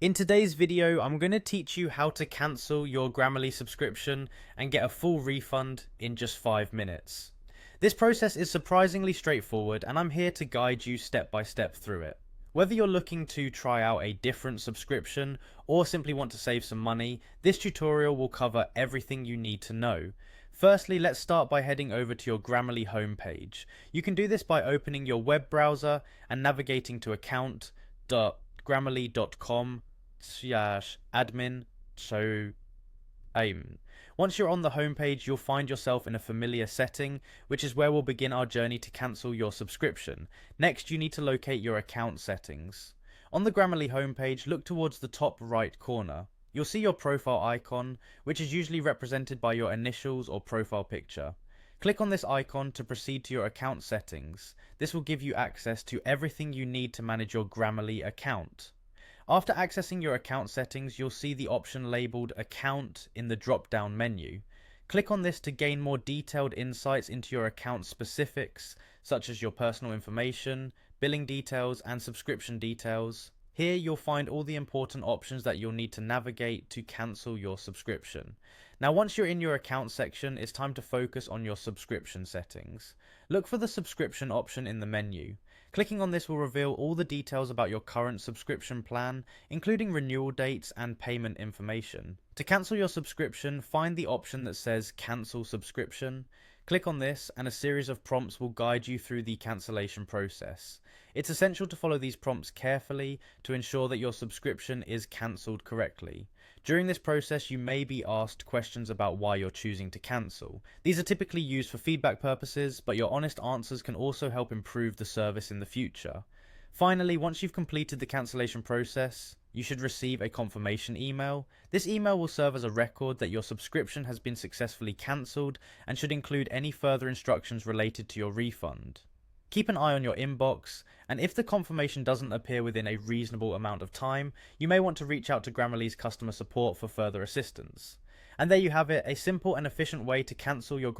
In today's video, I'm going to teach you how to cancel your Grammarly subscription and get a full refund in just 5 minutes. This process is surprisingly straightforward and I'm here to guide you step by step through it. Whether you're looking to try out a different subscription or simply want to save some money, this tutorial will cover everything you need to know. Firstly, let's start by heading over to your Grammarly homepage. You can do this by opening your web browser and navigating to account.grammarly.com/admin. Once you're on the homepage, you'll find yourself in a familiar setting, which is where we'll begin our journey to cancel your subscription. Next, you need to locate your account settings. On the Grammarly homepage, look towards the top right corner. You'll see your profile icon, which is usually represented by your initials or profile picture. Click on this icon to proceed to your account settings. This will give you access to everything you need to manage your Grammarly account. After accessing your account settings, you'll see the option labeled Account in the drop-down menu. Click on this to gain more detailed insights into your account specifics, such as your personal information, billing details, and subscription details. Here you'll find all the important options that you'll need to navigate to cancel your subscription. Now once you're in your account section, it's time to focus on your subscription settings. Look for the subscription option in the menu. Clicking on this will reveal all the details about your current subscription plan, including renewal dates and payment information. To cancel your subscription, find the option that says Cancel Subscription. Click on this and a series of prompts will guide you through the cancellation process. It's essential to follow these prompts carefully to ensure that your subscription is cancelled correctly. During this process, you may be asked questions about why you're choosing to cancel. These are typically used for feedback purposes, but your honest answers can also help improve the service in the future. Finally, once you've completed the cancellation process, you should receive a confirmation email. This email will serve as a record that your subscription has been successfully cancelled and should include any further instructions related to your refund. Keep an eye on your inbox, and if the confirmation doesn't appear within a reasonable amount of time, you may want to reach out to Grammarly's customer support for further assistance. And there you have it, a simple and efficient way to cancel your